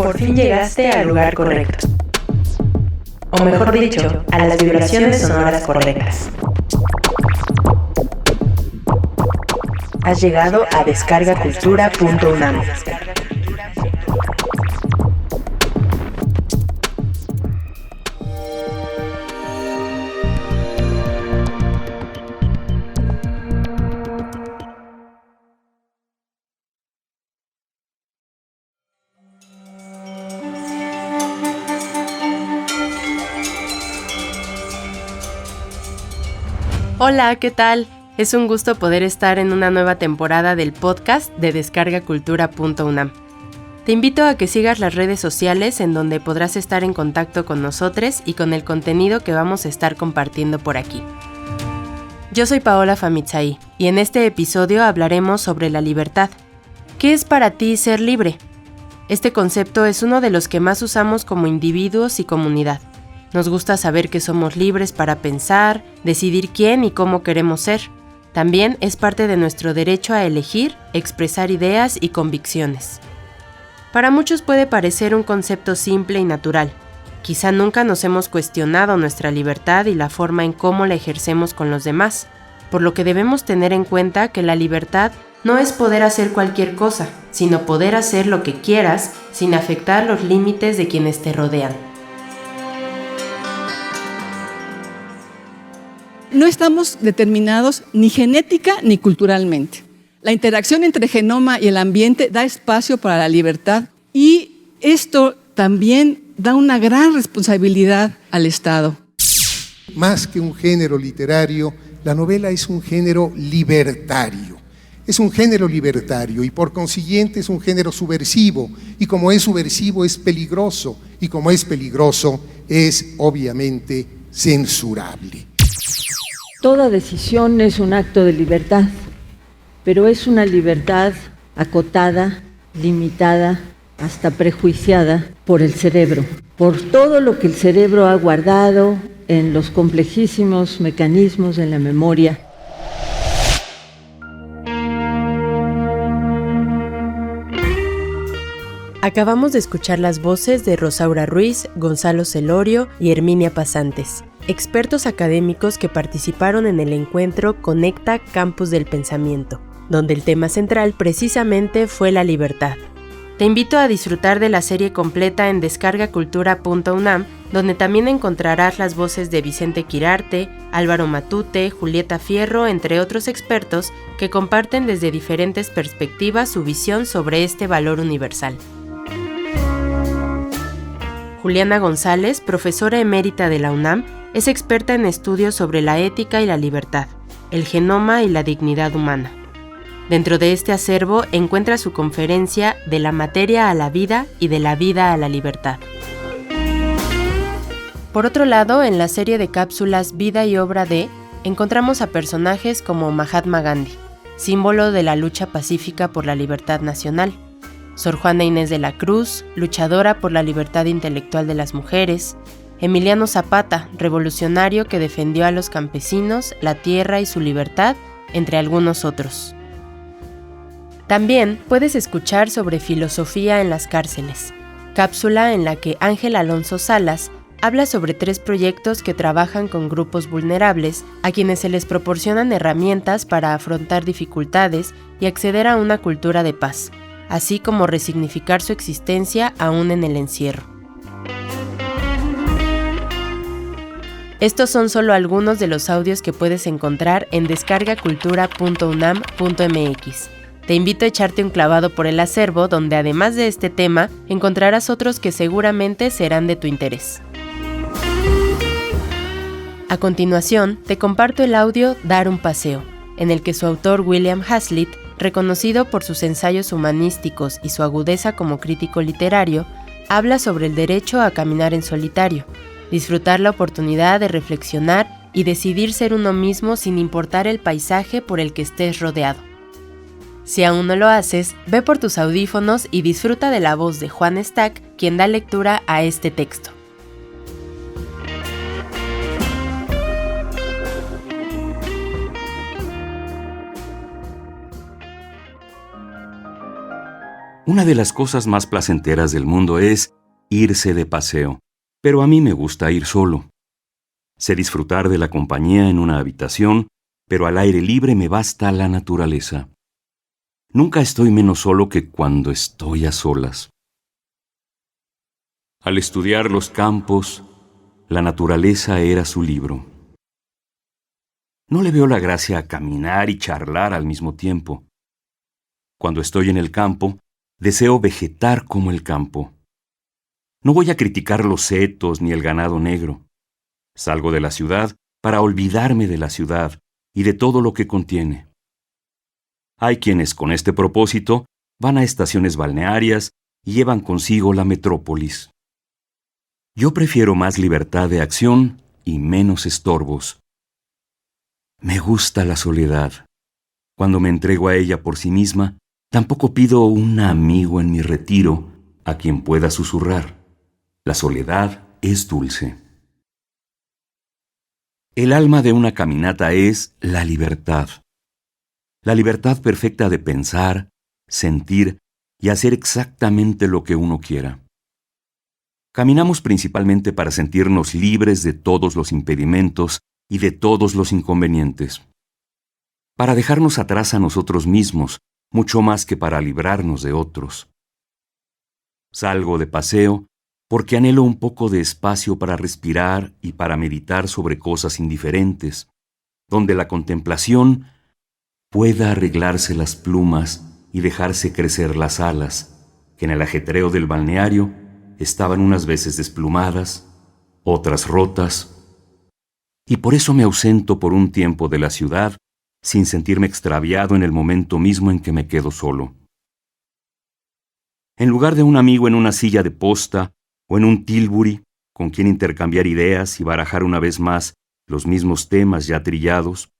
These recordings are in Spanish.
Por fin llegaste al lugar correcto. O mejor dicho, a las vibraciones sonoras correctas. Has llegado a descargacultura.unam. Hola, ¿qué tal? Es un gusto poder estar en una nueva temporada del podcast de descargacultura.unam. Te invito a que sigas las redes sociales en donde podrás estar en contacto con nosotros y con el contenido que vamos a estar compartiendo por aquí. Yo soy Paola Famitzai y en este episodio hablaremos sobre la libertad. ¿Qué es para ti ser libre? Este concepto es uno de los que más usamos como individuos y comunidad. Nos gusta saber que somos libres para pensar, decidir quién y cómo queremos ser. También es parte de nuestro derecho a elegir, expresar ideas y convicciones. Para muchos puede parecer un concepto simple y natural. Quizá nunca nos hemos cuestionado nuestra libertad y la forma en cómo la ejercemos con los demás, por lo que debemos tener en cuenta que la libertad no es poder hacer cualquier cosa, sino poder hacer lo que quieras sin afectar los límites de quienes te rodean. No estamos determinados ni genética ni culturalmente. La interacción entre genoma y el ambiente da espacio para la libertad y esto también da una gran responsabilidad al Estado. Más que un género literario, la novela es un género libertario. Es un género libertario y por consiguiente es un género subversivo. Y como es subversivo es peligroso. Y como es peligroso es obviamente censurable. Toda decisión es un acto de libertad, pero es una libertad acotada, limitada, hasta prejuiciada por el cerebro, por todo lo que el cerebro ha guardado en los complejísimos mecanismos de la memoria. Acabamos de escuchar las voces de Rosaura Ruiz, Gonzalo Celorio y Herminia Pasantes, expertos académicos que participaron en el encuentro Conecta Campus del Pensamiento, donde el tema central precisamente fue la libertad. Te invito a disfrutar de la serie completa en descargacultura.unam, donde también encontrarás las voces de Vicente Quirarte, Álvaro Matute, Julieta Fierro, entre otros expertos que comparten desde diferentes perspectivas su visión sobre este valor universal. Juliana González, profesora emérita de la UNAM, es experta en estudios sobre la ética y la libertad, el genoma y la dignidad humana. Dentro de este acervo encuentra su conferencia De la materia a la vida y de la vida a la libertad. Por otro lado, en la serie de cápsulas Vida y obra de, encontramos a personajes como Mahatma Gandhi, símbolo de la lucha pacífica por la libertad nacional, Sor Juana Inés de la Cruz, luchadora por la libertad intelectual de las mujeres, Emiliano Zapata, revolucionario que defendió a los campesinos, la tierra y su libertad, entre algunos otros. También puedes escuchar sobre filosofía en las cárceles, cápsula en la que Ángel Alonso Salas habla sobre 3 proyectos que trabajan con grupos vulnerables a quienes se les proporcionan herramientas para afrontar dificultades y acceder a una cultura de paz, así como resignificar su existencia aún en el encierro. Estos son solo algunos de los audios que puedes encontrar en descargacultura.unam.mx. Te invito a echarte un clavado por el acervo, donde además de este tema, encontrarás otros que seguramente serán de tu interés. A continuación, te comparto el audio Dar un paseo, en el que su autor William Hazlitt, reconocido por sus ensayos humanísticos y su agudeza como crítico literario, habla sobre el derecho a caminar en solitario, disfrutar la oportunidad de reflexionar y decidir ser uno mismo sin importar el paisaje por el que estés rodeado. Si aún no lo haces, ve por tus audífonos y disfruta de la voz de Juan Stack, quien da lectura a este texto. Una de las cosas más placenteras del mundo es irse de paseo, pero a mí me gusta ir solo. Sé disfrutar de la compañía en una habitación, pero al aire libre me basta la naturaleza. Nunca estoy menos solo que cuando estoy a solas. Al estudiar los campos, la naturaleza era su libro. No le veo la gracia a caminar y charlar al mismo tiempo. Cuando estoy en el campo, deseo vegetar como el campo. No voy a criticar los setos ni el ganado negro. Salgo de la ciudad para olvidarme de la ciudad y de todo lo que contiene. Hay quienes con este propósito van a estaciones balnearias y llevan consigo la metrópolis. Yo prefiero más libertad de acción y menos estorbos. Me gusta la soledad. Cuando me entrego a ella por sí misma, tampoco pido un amigo en mi retiro a quien pueda susurrar. La soledad es dulce. El alma de una caminata es la libertad. La libertad perfecta de pensar, sentir y hacer exactamente lo que uno quiera. Caminamos principalmente para sentirnos libres de todos los impedimentos y de todos los inconvenientes. Para dejarnos atrás a nosotros mismos, mucho más que para librarnos de otros. Salgo de paseo porque anhelo un poco de espacio para respirar y para meditar sobre cosas indiferentes, donde la contemplación pueda arreglarse las plumas y dejarse crecer las alas, que en el ajetreo del balneario estaban unas veces desplumadas, otras rotas, y por eso me ausento por un tiempo de la ciudad sin sentirme extraviado en el momento mismo en que me quedo solo. En lugar de un amigo en una silla de posta o en un tilbury con quien intercambiar ideas y barajar una vez más los mismos temas ya trillados,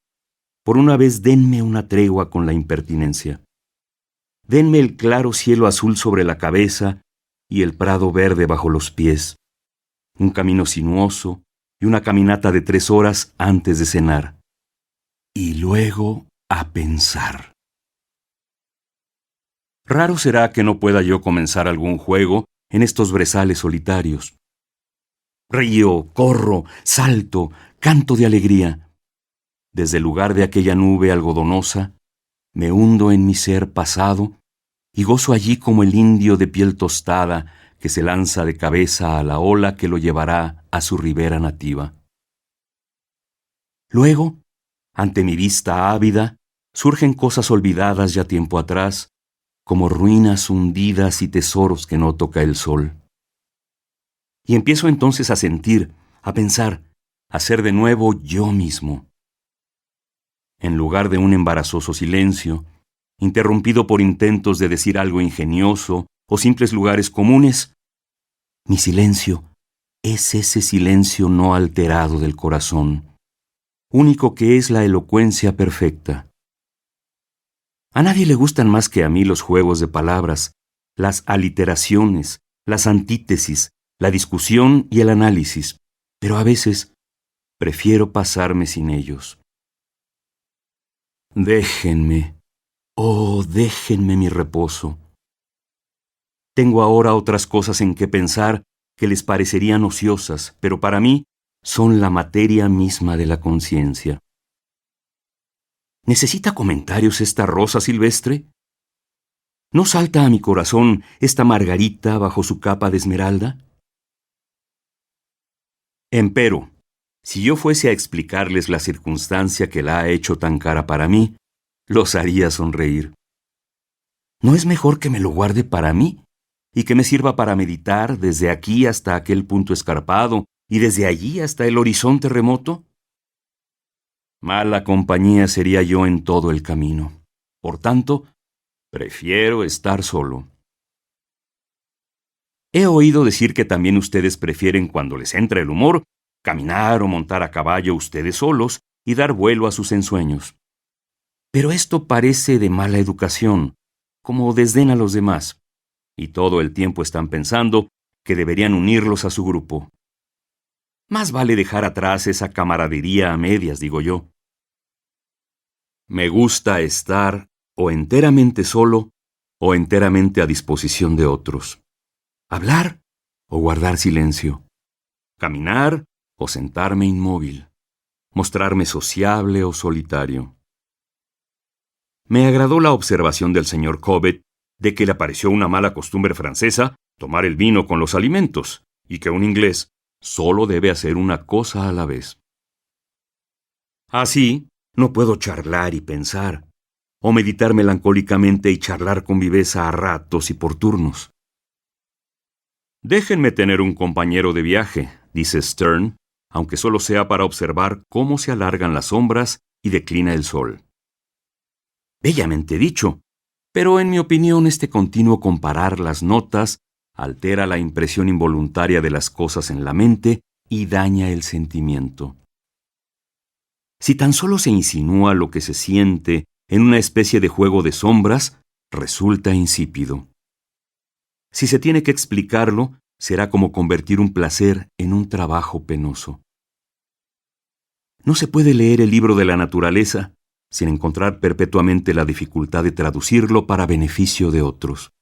por una vez denme una tregua con la impertinencia. Denme el claro cielo azul sobre la cabeza y el prado verde bajo los pies, un camino sinuoso y una caminata de 3 horas antes de cenar. Y luego a pensar. Raro será que no pueda yo comenzar algún juego en estos brezales solitarios. Río, corro, salto, canto de alegría. Desde el lugar de aquella nube algodonosa, me hundo en mi ser pasado y gozo allí como el indio de piel tostada que se lanza de cabeza a la ola que lo llevará a su ribera nativa. Luego, ante mi vista ávida, surgen cosas olvidadas ya tiempo atrás, como ruinas hundidas y tesoros que no toca el sol. Y empiezo entonces a sentir, a pensar, a ser de nuevo yo mismo. En lugar de un embarazoso silencio, interrumpido por intentos de decir algo ingenioso o simples lugares comunes, mi silencio es ese silencio no alterado del corazón, único que es la elocuencia perfecta. A nadie le gustan más que a mí los juegos de palabras, las aliteraciones, las antítesis, la discusión y el análisis, pero a veces prefiero pasarme sin ellos. Déjenme, oh, déjenme mi reposo. Tengo ahora otras cosas en que pensar que les parecerían ociosas, pero para mí son la materia misma de la conciencia. ¿Necesita comentarios esta rosa silvestre? ¿No salta a mi corazón esta margarita bajo su capa de esmeralda? Empero, si yo fuese a explicarles la circunstancia que la ha hecho tan cara para mí, los haría sonreír. ¿No es mejor que me lo guarde para mí y que me sirva para meditar desde aquí hasta aquel punto escarpado y desde allí hasta el horizonte remoto? Mala compañía sería yo en todo el camino. Por tanto, prefiero estar solo. He oído decir que también ustedes prefieren, cuando les entra el humor, caminar o montar a caballo ustedes solos y dar vuelo a sus ensueños. Pero esto parece de mala educación, como desdén a los demás, y todo el tiempo están pensando que deberían unirlos a su grupo. Más vale dejar atrás esa camaradería a medias, digo yo. Me gusta estar o enteramente solo o enteramente a disposición de otros. Hablar o guardar silencio. Caminar o sentarme inmóvil. Mostrarme sociable o solitario. Me agradó la observación del señor Cobbett de que le pareció una mala costumbre francesa tomar el vino con los alimentos, y que un inglés solo debe hacer una cosa a la vez. Así, no puedo charlar y pensar, o meditar melancólicamente y charlar con viveza a ratos y por turnos. Déjenme tener un compañero de viaje, dice Sterne, aunque solo sea para observar cómo se alargan las sombras y declina el sol. Bellamente dicho, pero en mi opinión este continuo comparar las notas altera la impresión involuntaria de las cosas en la mente y daña el sentimiento. Si tan solo se insinúa lo que se siente en una especie de juego de sombras, resulta insípido. Si se tiene que explicarlo, será como convertir un placer en un trabajo penoso. No se puede leer el libro de la naturaleza sin encontrar perpetuamente la dificultad de traducirlo para beneficio de otros.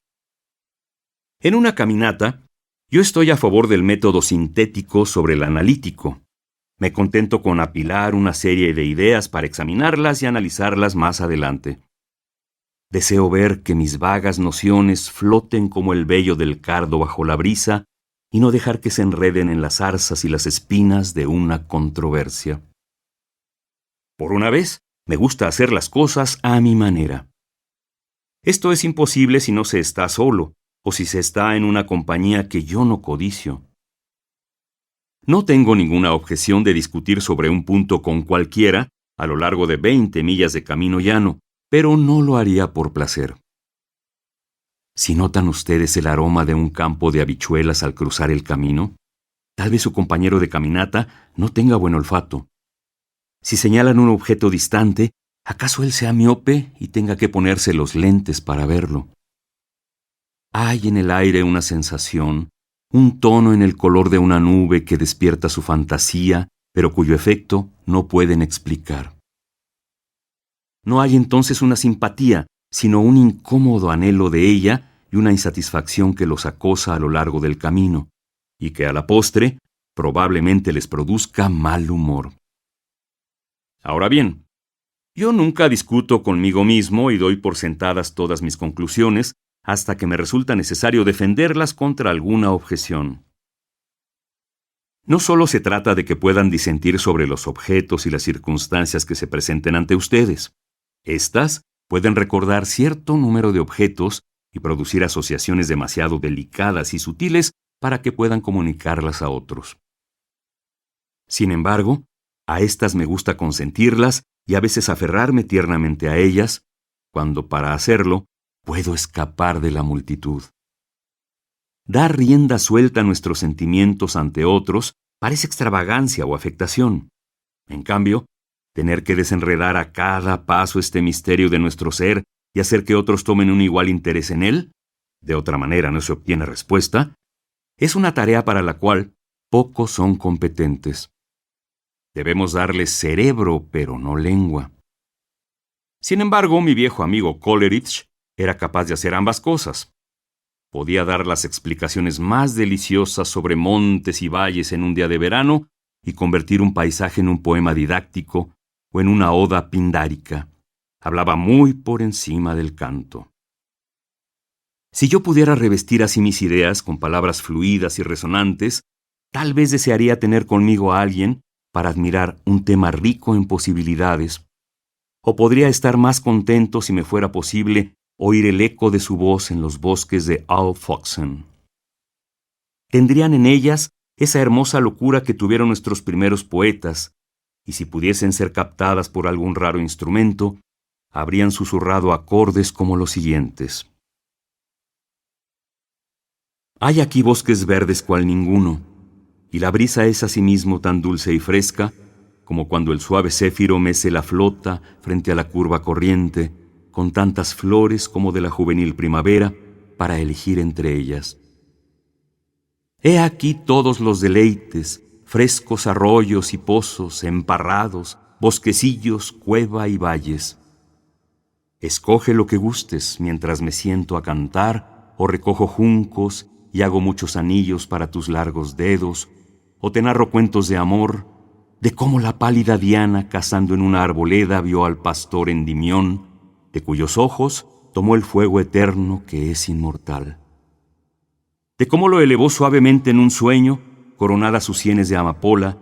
En una caminata, yo estoy a favor del método sintético sobre el analítico. Me contento con apilar una serie de ideas para examinarlas y analizarlas más adelante. Deseo ver que mis vagas nociones floten como el vello del cardo bajo la brisa y no dejar que se enreden en las zarzas y las espinas de una controversia. Por una vez, me gusta hacer las cosas a mi manera. Esto es imposible si no se está solo, o si se está en una compañía que yo no codicio. No tengo ninguna objeción de discutir sobre un punto con cualquiera a lo largo de 20 millas de camino llano, pero no lo haría por placer. Si notan ustedes el aroma de un campo de habichuelas al cruzar el camino, tal vez su compañero de caminata no tenga buen olfato. Si señalan un objeto distante, ¿acaso él sea miope y tenga que ponerse los lentes para verlo? Hay en el aire una sensación, un tono en el color de una nube que despierta su fantasía, pero cuyo efecto no pueden explicar. No hay entonces una simpatía, sino un incómodo anhelo de ella y una insatisfacción que los acosa a lo largo del camino, y que a la postre probablemente les produzca mal humor. Ahora bien, yo nunca discuto conmigo mismo y doy por sentadas todas mis conclusiones hasta que me resulta necesario defenderlas contra alguna objeción. No solo se trata de que puedan disentir sobre los objetos y las circunstancias que se presenten ante ustedes. Estas pueden recordar cierto número de objetos y producir asociaciones demasiado delicadas y sutiles para que puedan comunicarlas a otros. Sin embargo, a estas me gusta consentirlas y a veces aferrarme tiernamente a ellas, cuando para hacerlo puedo escapar de la multitud. Dar rienda suelta a nuestros sentimientos ante otros parece extravagancia o afectación. En cambio, tener que desenredar a cada paso este misterio de nuestro ser y hacer que otros tomen un igual interés en él, de otra manera no se obtiene respuesta, es una tarea para la cual pocos son competentes. Debemos darles cerebro, pero no lengua. Sin embargo, mi viejo amigo Coleridge era capaz de hacer ambas cosas. Podía dar las explicaciones más deliciosas sobre montes y valles en un día de verano y convertir un paisaje en un poema didáctico o en una oda pindárica. Hablaba muy por encima del canto. Si yo pudiera revestir así mis ideas con palabras fluidas y resonantes, tal vez desearía tener conmigo a alguien para admirar un tema rico en posibilidades, o podría estar más contento si me fuera posible oír el eco de su voz en los bosques de Alfoxen. Tendrían en ellas esa hermosa locura que tuvieron nuestros primeros poetas, y si pudiesen ser captadas por algún raro instrumento, habrían susurrado acordes como los siguientes. Hay aquí bosques verdes cual ninguno, y la brisa es asimismo tan dulce y fresca como cuando el suave céfiro mece la flota frente a la curva corriente, con tantas flores como de la juvenil primavera para elegir entre ellas. He aquí todos los deleites, frescos arroyos y pozos, emparrados, bosquecillos, cueva y valles. Escoge lo que gustes mientras me siento a cantar, o recojo juncos y hago muchos anillos para tus largos dedos, o te narro cuentos de amor, de cómo la pálida Diana cazando en una arboleda vio al pastor Endimión, de cuyos ojos tomó el fuego eterno que es inmortal. De cómo lo elevó suavemente en un sueño, coronadas sus sienes de amapola,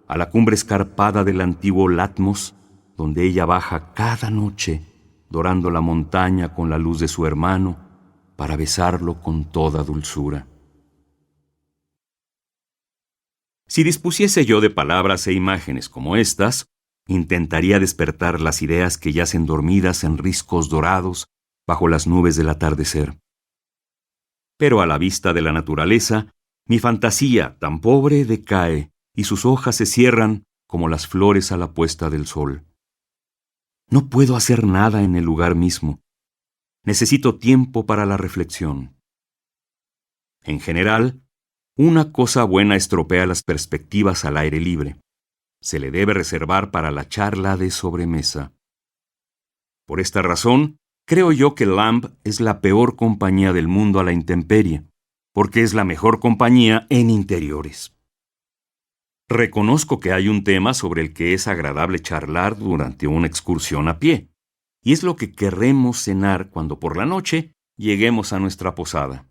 a la cumbre escarpada del antiguo Latmos, donde ella baja cada noche, dorando la montaña con la luz de su hermano, para besarlo con toda dulzura. Si dispusiese yo de palabras e imágenes como estas, intentaría despertar las ideas que yacen dormidas en riscos dorados bajo las nubes del atardecer. Pero a la vista de la naturaleza, mi fantasía, tan pobre, decae, y sus hojas se cierran como las flores a la puesta del sol. No puedo hacer nada en el lugar mismo. Necesito tiempo para la reflexión. En general, una cosa buena estropea las perspectivas al aire libre. Se le debe reservar para la charla de sobremesa. Por esta razón, creo yo que Lamb es la peor compañía del mundo a la intemperie, porque es la mejor compañía en interiores. Reconozco que hay un tema sobre el que es agradable charlar durante una excursión a pie, y es lo que querremos cenar cuando por la noche lleguemos a nuestra posada.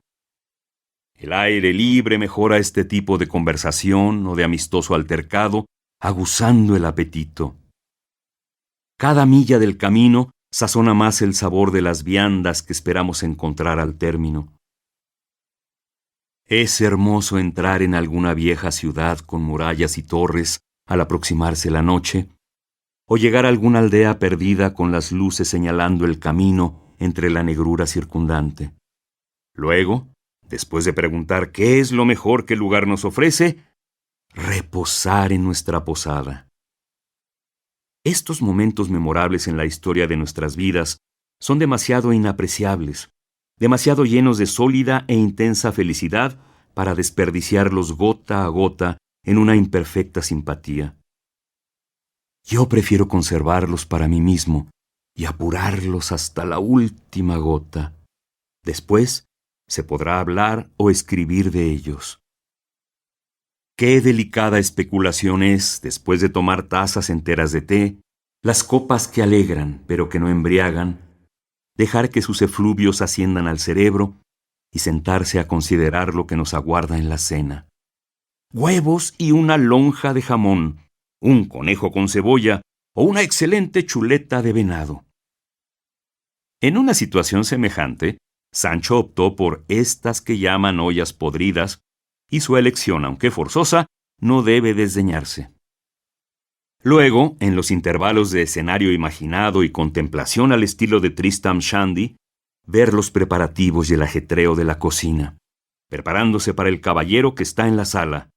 El aire libre mejora este tipo de conversación o de amistoso altercado, aguzando el apetito. Cada milla del camino sazona más el sabor de las viandas que esperamos encontrar al término. Es hermoso entrar en alguna vieja ciudad con murallas y torres al aproximarse la noche, o llegar a alguna aldea perdida con las luces señalando el camino entre la negrura circundante. Luego, después de preguntar qué es lo mejor que el lugar nos ofrece, reposar en nuestra posada. Estos momentos memorables en la historia de nuestras vidas son demasiado inapreciables, demasiado llenos de sólida e intensa felicidad para desperdiciarlos gota a gota en una imperfecta simpatía. Yo prefiero conservarlos para mí mismo y apurarlos hasta la última gota. Después se podrá hablar o escribir de ellos. Qué delicada especulación es, después de tomar tazas enteras de té, las copas que alegran pero que no embriagan, dejar que sus efluvios asciendan al cerebro y sentarse a considerar lo que nos aguarda en la cena. Huevos y una lonja de jamón, un conejo con cebolla o una excelente chuleta de venado. En una situación semejante, Sancho optó por estas que llaman ollas podridas, y su elección, aunque forzosa, no debe desdeñarse. Luego, en los intervalos de escenario imaginado y contemplación al estilo de Tristram Shandy, ver los preparativos y el ajetreo de la cocina, preparándose para el caballero que está en la sala.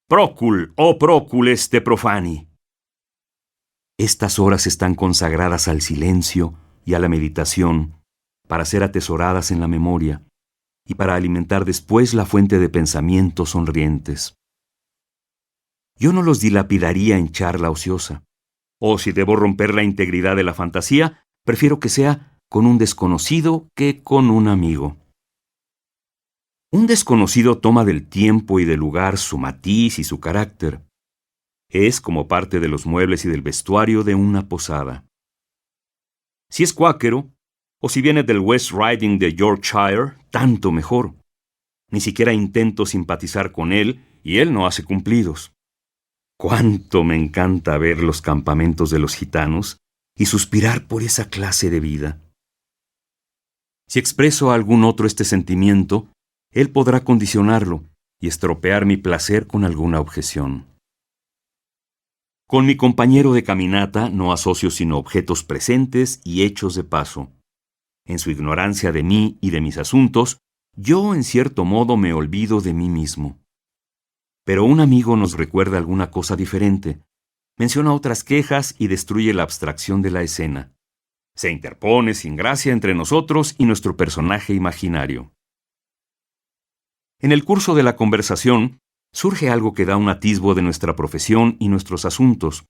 Procul, oh procules te profani. Estas horas están consagradas al silencio y a la meditación, para ser atesoradas en la memoria y para alimentar después la fuente de pensamientos sonrientes. Yo no los dilapidaría en charla ociosa, o si debo romper la integridad de la fantasía, prefiero que sea con un desconocido que con un amigo. Un desconocido toma del tiempo y del lugar su matiz y su carácter. Es como parte de los muebles y del vestuario de una posada. Si es cuáquero, o si viene del West Riding de Yorkshire, tanto mejor. Ni siquiera intento simpatizar con él y él no hace cumplidos. Cuánto me encanta ver los campamentos de los gitanos y suspirar por esa clase de vida. Si expreso a algún otro este sentimiento, él podrá condicionarlo y estropear mi placer con alguna objeción. Con mi compañero de caminata no asocio sino objetos presentes y hechos de paso. En su ignorancia de mí y de mis asuntos, yo en cierto modo me olvido de mí mismo. Pero un amigo nos recuerda alguna cosa diferente, menciona otras quejas y destruye la abstracción de la escena. Se interpone sin gracia entre nosotros y nuestro personaje imaginario. En el curso de la conversación, surge algo que da un atisbo de nuestra profesión y nuestros asuntos,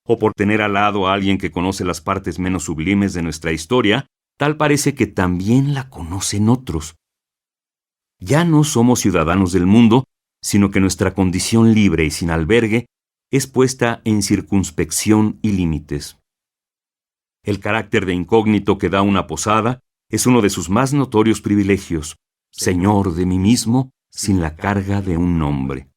o por tener al lado a alguien que conoce las partes menos sublimes de nuestra historia, tal parece que también la conocen otros. Ya no somos ciudadanos del mundo, sino que nuestra condición libre y sin albergue es puesta en circunspección y límites. El carácter de incógnito que da una posada es uno de sus más notorios privilegios, señor de mí mismo, sin la carga de un nombre.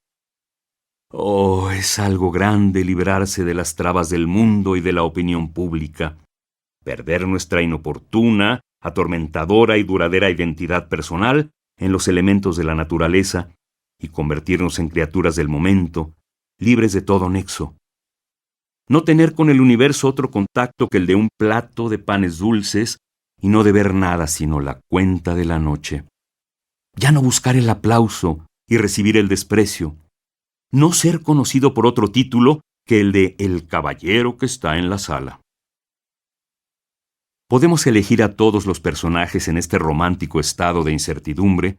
Oh, es algo grande librarse de las trabas del mundo y de la opinión pública, perder nuestra inoportuna, atormentadora y duradera identidad personal en los elementos de la naturaleza y convertirnos en criaturas del momento, libres de todo nexo. No tener con el universo otro contacto que el de un plato de panes dulces y no deber nada sino la cuenta de la noche. Ya no buscar el aplauso y recibir el desprecio. No ser conocido por otro título que el de el caballero que está en la sala. Podemos elegir a todos los personajes en este romántico estado de incertidumbre,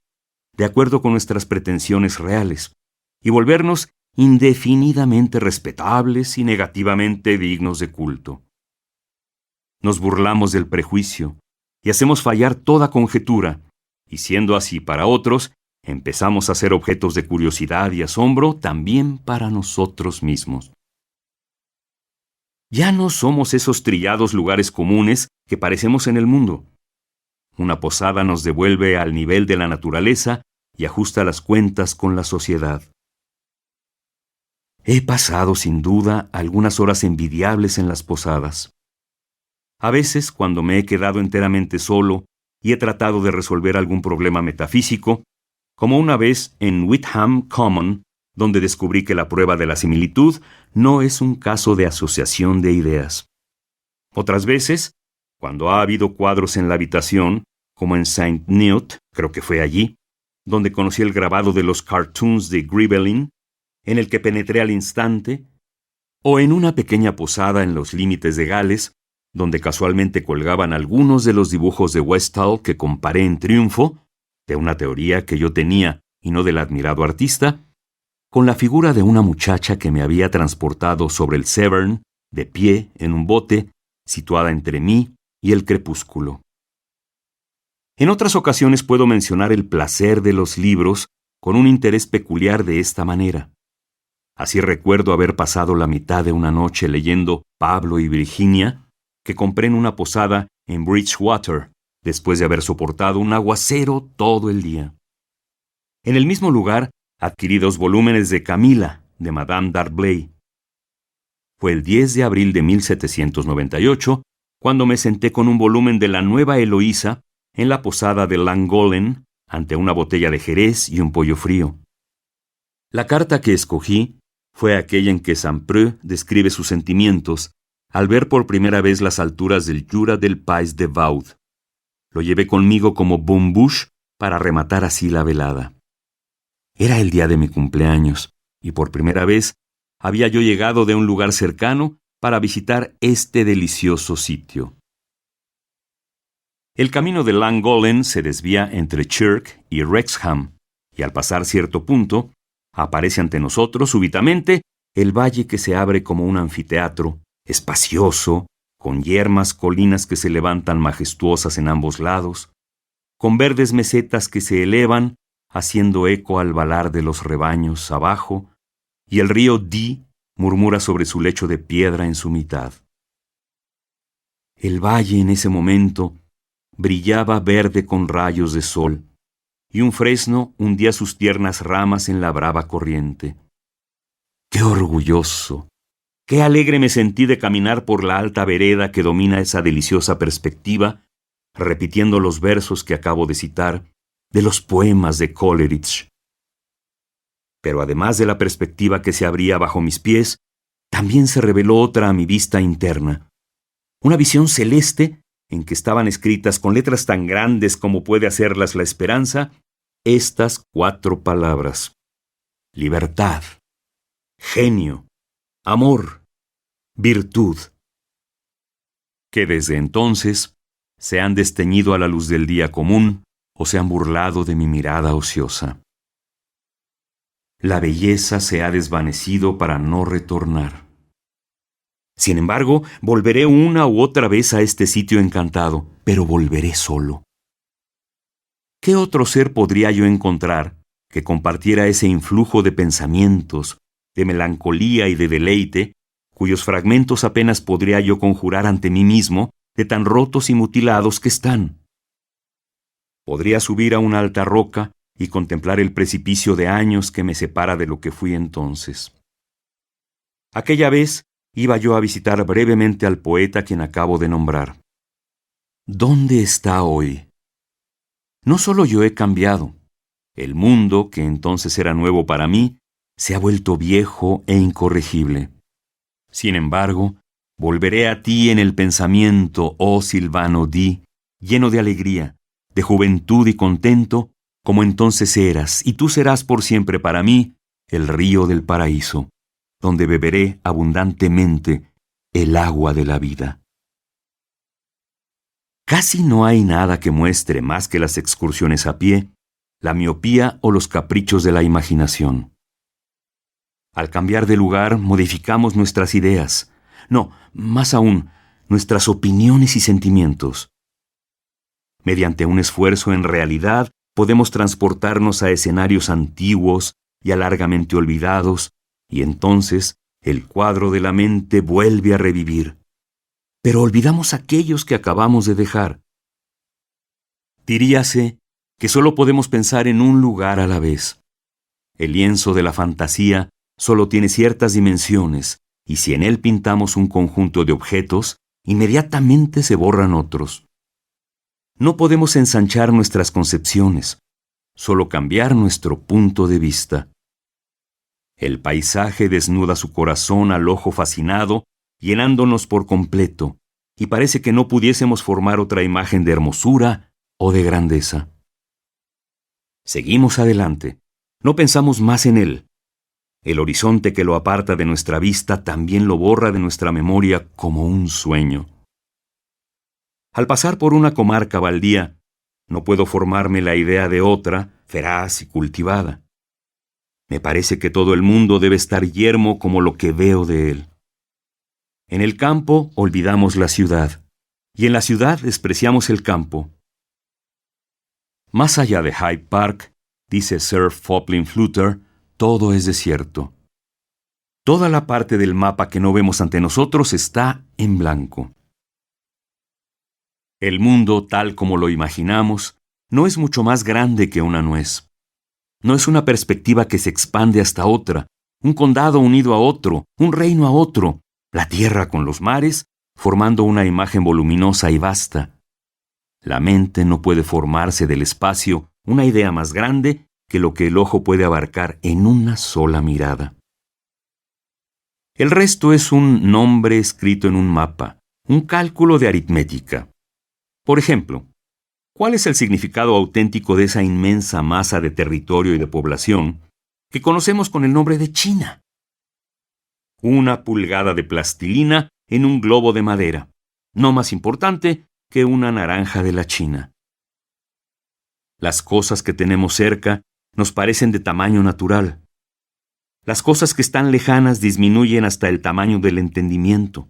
de acuerdo con nuestras pretensiones reales, y volvernos indefinidamente respetables y negativamente dignos de culto. Nos burlamos del prejuicio y hacemos fallar toda conjetura, y siendo así para otros, empezamos a ser objetos de curiosidad y asombro también para nosotros mismos. Ya no somos esos trillados lugares comunes que parecemos en el mundo. Una posada nos devuelve al nivel de la naturaleza y ajusta las cuentas con la sociedad. He pasado, sin duda, algunas horas envidiables en las posadas. A veces, cuando me he quedado enteramente solo y he tratado de resolver algún problema metafísico, como una vez en Whitham Common, donde descubrí que la prueba de la similitud no es un caso de asociación de ideas. Otras veces, cuando ha habido cuadros en la habitación, como en St. Neot, creo que fue allí, donde conocí el grabado de los cartoons de Gribelin, en el que penetré al instante, o en una pequeña posada en los límites de Gales, donde casualmente colgaban algunos de los dibujos de Westall que comparé en triunfo, de una teoría que yo tenía y no del admirado artista, con la figura de una muchacha que me había transportado sobre el Severn, de pie en un bote, situada entre mí y el crepúsculo. En otras ocasiones puedo mencionar el placer de los libros con un interés peculiar de esta manera. Así recuerdo haber pasado la mitad de una noche leyendo Pablo y Virginia, que compré en una posada en Bridgewater, después de haber soportado un aguacero todo el día. En el mismo lugar adquirí 2 volúmenes de Camila, de Madame d'Arblay. Fue el 10 de abril de 1798, cuando me senté con un volumen de la Nueva Eloísa en la posada de Llangollen, ante una botella de jerez y un pollo frío. La carta que escogí fue aquella en que Saint-Preux describe sus sentimientos al ver por primera vez las alturas del Jura del Pays de Vaud. Lo llevé conmigo como bonne bouche para rematar así la velada. Era el día de mi cumpleaños, y por primera vez había yo llegado de un lugar cercano para visitar este delicioso sitio. El camino de Llangollen se desvía entre Chirk y Wrexham, y al pasar cierto punto, aparece ante nosotros súbitamente el valle que se abre como un anfiteatro, espacioso, con yermas colinas que se levantan majestuosas en ambos lados, con verdes mesetas que se elevan, haciendo eco al balar de los rebaños abajo, y el río Dee murmura sobre su lecho de piedra en su mitad. El valle en ese momento brillaba verde con rayos de sol, y un fresno hundía sus tiernas ramas en la brava corriente. ¡Qué orgulloso! ¡Qué alegre me sentí de caminar por la alta vereda que domina esa deliciosa perspectiva, repitiendo los versos que acabo de citar de los poemas de Coleridge! Pero además de la perspectiva que se abría bajo mis pies, también se reveló otra a mi vista interna, una visión celeste en que estaban escritas con letras tan grandes como puede hacerlas la esperanza, estas 4 palabras: libertad, genio, amor, virtud, que desde entonces se han desteñido a la luz del día común o se han burlado de mi mirada ociosa. La belleza se ha desvanecido para no retornar. Sin embargo, volveré una u otra vez a este sitio encantado, pero volveré solo. ¿Qué otro ser podría yo encontrar que compartiera ese influjo de pensamientos, de melancolía y de deleite, cuyos fragmentos apenas podría yo conjurar ante mí mismo, de tan rotos y mutilados que están? Podría subir a una alta roca y contemplar el precipicio de años que me separa de lo que fui entonces. Aquella vez iba yo a visitar brevemente al poeta quien acabo de nombrar. ¿Dónde está hoy? No solo yo he cambiado. El mundo, que entonces era nuevo para mí, se ha vuelto viejo e incorregible. Sin embargo, volveré a ti en el pensamiento, oh Silvano Dí, lleno de alegría, de juventud y contento, como entonces eras, y tú serás por siempre para mí el río del paraíso, donde beberé abundantemente el agua de la vida. Casi no hay nada que muestre más que las excursiones a pie, la miopía o los caprichos de la imaginación. Al cambiar de lugar, modificamos nuestras ideas, no, más aún, nuestras opiniones y sentimientos. Mediante un esfuerzo en realidad, podemos transportarnos a escenarios antiguos y largamente olvidados, y entonces el cuadro de la mente vuelve a revivir. Pero olvidamos aquellos que acabamos de dejar. Diríase que solo podemos pensar en un lugar a la vez. El lienzo de la fantasía solo tiene ciertas dimensiones, y si en él pintamos un conjunto de objetos, inmediatamente se borran otros. No podemos ensanchar nuestras concepciones, solo cambiar nuestro punto de vista. El paisaje desnuda su corazón al ojo fascinado, llenándonos por completo, y parece que no pudiésemos formar otra imagen de hermosura o de grandeza. Seguimos adelante, no pensamos más en él. El horizonte que lo aparta de nuestra vista también lo borra de nuestra memoria como un sueño. Al pasar por una comarca baldía, no puedo formarme la idea de otra, feraz y cultivada. Me parece que todo el mundo debe estar yermo como lo que veo de él. En el campo olvidamos la ciudad, y en la ciudad despreciamos el campo. Más allá de Hyde Park, dice Sir Fopling Flutter, todo es desierto. Toda la parte del mapa que no vemos ante nosotros está en blanco. El mundo, tal como lo imaginamos, no es mucho más grande que una nuez. No es una perspectiva que se expande hasta otra, un condado unido a otro, un reino a otro, la tierra con los mares, formando una imagen voluminosa y vasta. La mente no puede formarse del espacio una idea más grande que lo que el ojo puede abarcar en una sola mirada. El resto es un nombre escrito en un mapa, un cálculo de aritmética. Por ejemplo, ¿cuál es el significado auténtico de esa inmensa masa de territorio y de población que conocemos con el nombre de China? 1 pulgada de plastilina en un globo de madera, no más importante que una naranja de la China. Las cosas que tenemos cerca nos parecen de tamaño natural. Las cosas que están lejanas disminuyen hasta el tamaño del entendimiento.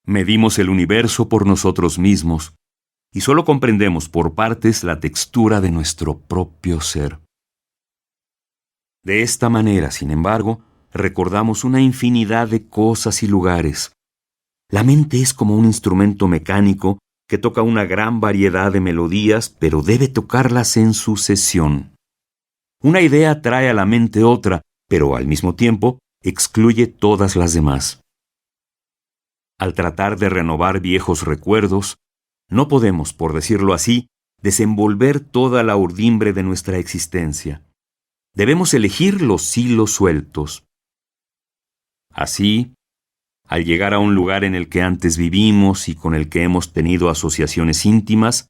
Medimos el universo por nosotros mismos y solo comprendemos por partes la textura de nuestro propio ser. De esta manera, sin embargo, recordamos una infinidad de cosas y lugares. La mente es como un instrumento mecánico que toca una gran variedad de melodías, pero debe tocarlas en sucesión. Una idea trae a la mente otra, pero al mismo tiempo excluye todas las demás. Al tratar de renovar viejos recuerdos, no podemos, por decirlo así, desenvolver toda la urdimbre de nuestra existencia. Debemos elegir los hilos sueltos. Así, al llegar a un lugar en el que antes vivimos y con el que hemos tenido asociaciones íntimas,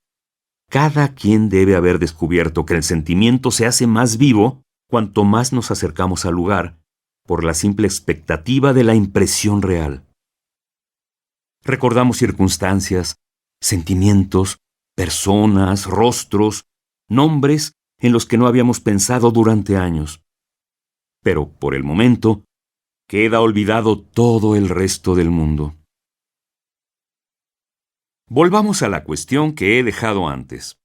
cada quien debe haber descubierto que el sentimiento se hace más vivo cuanto más nos acercamos al lugar, por la simple expectativa de la impresión real. Recordamos circunstancias, sentimientos, personas, rostros, nombres en los que no habíamos pensado durante años. Pero, por el momento, queda olvidado todo el resto del mundo. Volvamos a la cuestión que he dejado antes.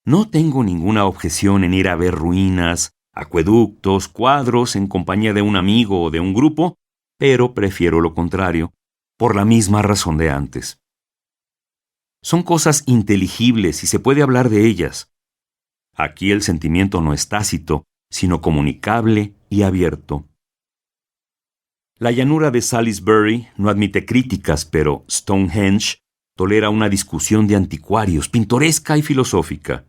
No tengo ninguna objeción en ir a ver ruinas, acueductos, cuadros en compañía de un amigo o de un grupo, pero prefiero lo contrario, por la misma razón de antes. Son cosas inteligibles y se puede hablar de ellas. Aquí el sentimiento no es tácito, sino comunicable y abierto. La llanura de Salisbury no admite críticas, pero Stonehenge tolera una discusión de anticuarios, pintoresca y filosófica.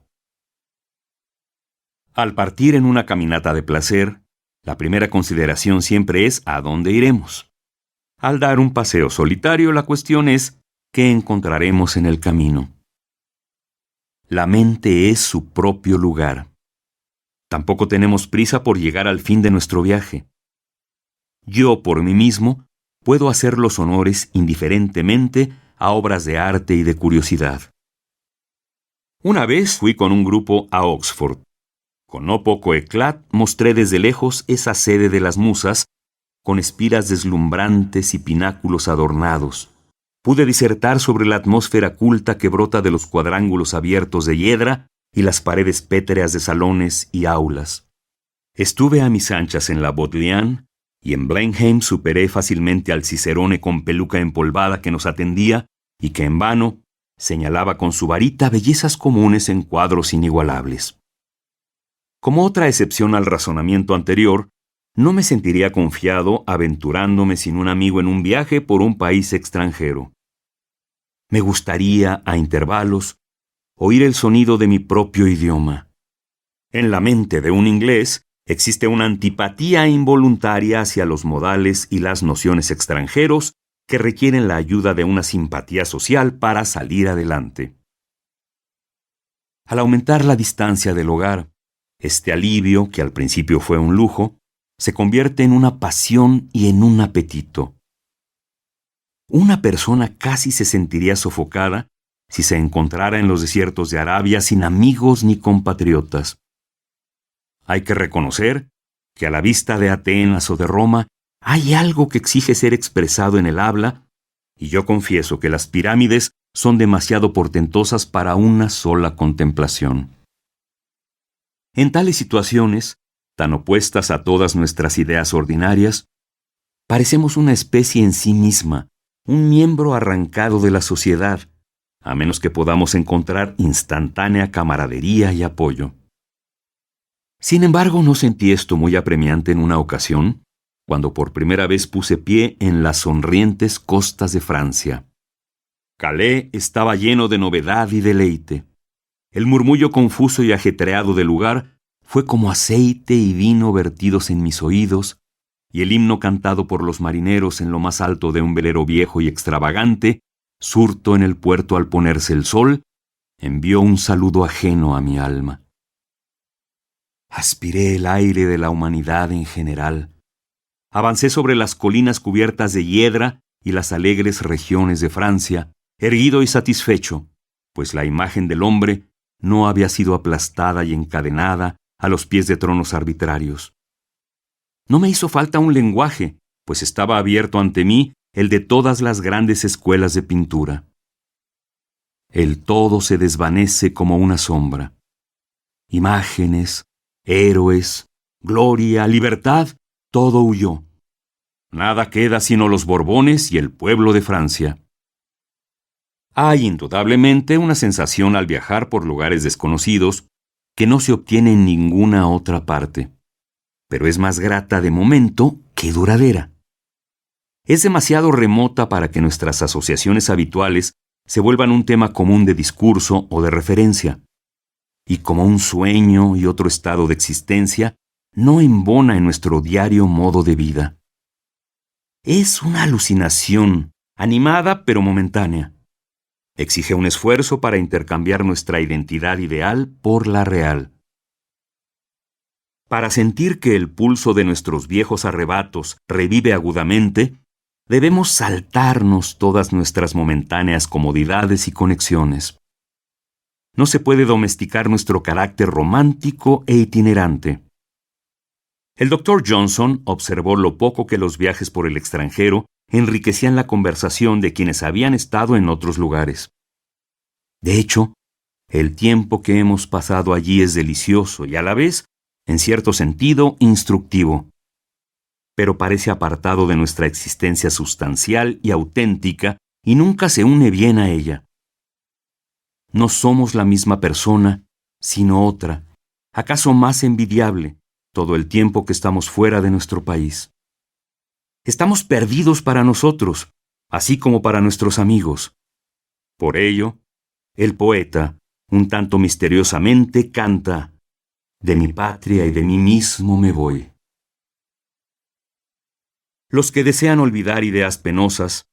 Al partir en una caminata de placer, la primera consideración siempre es ¿a dónde iremos? Al dar un paseo solitario, la cuestión es ¿qué encontraremos en el camino? La mente es su propio lugar. Tampoco tenemos prisa por llegar al fin de nuestro viaje. Yo, por mí mismo, puedo hacer los honores indiferentemente a obras de arte y de curiosidad. Una vez fui con un grupo a Oxford. Con no poco eclat mostré desde lejos esa sede de las musas, con espiras deslumbrantes y pináculos adornados. Pude disertar sobre la atmósfera culta que brota de los cuadrángulos abiertos de hiedra y las paredes pétreas de salones y aulas. Estuve a mis anchas en la Bodleian, y en Blenheim superé fácilmente al cicerone con peluca empolvada que nos atendía y que en vano señalaba con su varita bellezas comunes en cuadros inigualables. Como otra excepción al razonamiento anterior, no me sentiría confiado aventurándome sin un amigo en un viaje por un país extranjero. Me gustaría, a intervalos, oír el sonido de mi propio idioma. En la mente de un inglés existe una antipatía involuntaria hacia los modales y las nociones extranjeros que requieren la ayuda de una simpatía social para salir adelante. Al aumentar la distancia del hogar, este alivio, que al principio fue un lujo, se convierte en una pasión y en un apetito. Una persona casi se sentiría sofocada si se encontrara en los desiertos de Arabia sin amigos ni compatriotas. Hay que reconocer que a la vista de Atenas o de Roma hay algo que exige ser expresado en el habla, y yo confieso que las pirámides son demasiado portentosas para una sola contemplación. En tales situaciones, tan opuestas a todas nuestras ideas ordinarias, parecemos una especie en sí misma, un miembro arrancado de la sociedad, a menos que podamos encontrar instantánea camaradería y apoyo. Sin embargo, no sentí esto muy apremiante en una ocasión, cuando por primera vez puse pie en las sonrientes costas de Francia. Calais estaba lleno de novedad y deleite. El murmullo confuso y ajetreado del lugar fue como aceite y vino vertidos en mis oídos, y el himno cantado por los marineros en lo más alto de un velero viejo y extravagante, surto en el puerto al ponerse el sol, envió un saludo ajeno a mi alma. Aspiré el aire de la humanidad en general. Avancé sobre las colinas cubiertas de hiedra y las alegres regiones de Francia, erguido y satisfecho, pues la imagen del hombre no había sido aplastada y encadenada a los pies de tronos arbitrarios. No me hizo falta un lenguaje, pues estaba abierto ante mí el de todas las grandes escuelas de pintura. El todo se desvanece como una sombra. Imágenes, héroes, gloria, libertad, todo huyó. Nada queda sino los Borbones y el pueblo de Francia. Hay indudablemente una sensación al viajar por lugares desconocidos que no se obtiene en ninguna otra parte, pero es más grata de momento que duradera. Es demasiado remota para que nuestras asociaciones habituales se vuelvan un tema común de discurso o de referencia, y como un sueño y otro estado de existencia, no embona en nuestro diario modo de vida. Es una alucinación, animada pero momentánea. Exige un esfuerzo para intercambiar nuestra identidad ideal por la real. Para sentir que el pulso de nuestros viejos arrebatos revive agudamente, debemos saltarnos todas nuestras momentáneas comodidades y conexiones. No se puede domesticar nuestro carácter romántico e itinerante. El Dr. Johnson observó lo poco que los viajes por el extranjero enriquecían la conversación de quienes habían estado en otros lugares. De hecho, el tiempo que hemos pasado allí es delicioso y a la vez, en cierto sentido, instructivo, pero parece apartado de nuestra existencia sustancial y auténtica y nunca se une bien a ella. No somos la misma persona, sino otra, acaso más envidiable, todo el tiempo que estamos fuera de nuestro país. Estamos perdidos para nosotros, así como para nuestros amigos. Por ello, el poeta, un tanto misteriosamente, canta: «De mi patria y de mí mismo me voy». Los que desean olvidar ideas penosas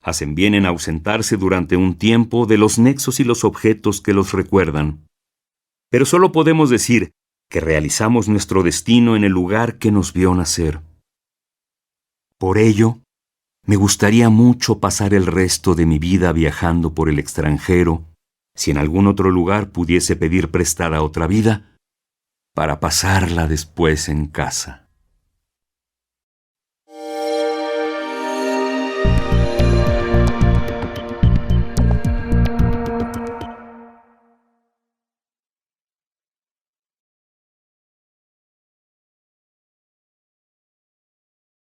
hacen bien en ausentarse durante un tiempo de los nexos y los objetos que los recuerdan. Pero solo podemos decir que realizamos nuestro destino en el lugar que nos vio nacer. Por ello, me gustaría mucho pasar el resto de mi vida viajando por el extranjero, si en algún otro lugar pudiese pedir prestada otra vida, para pasarla después en casa.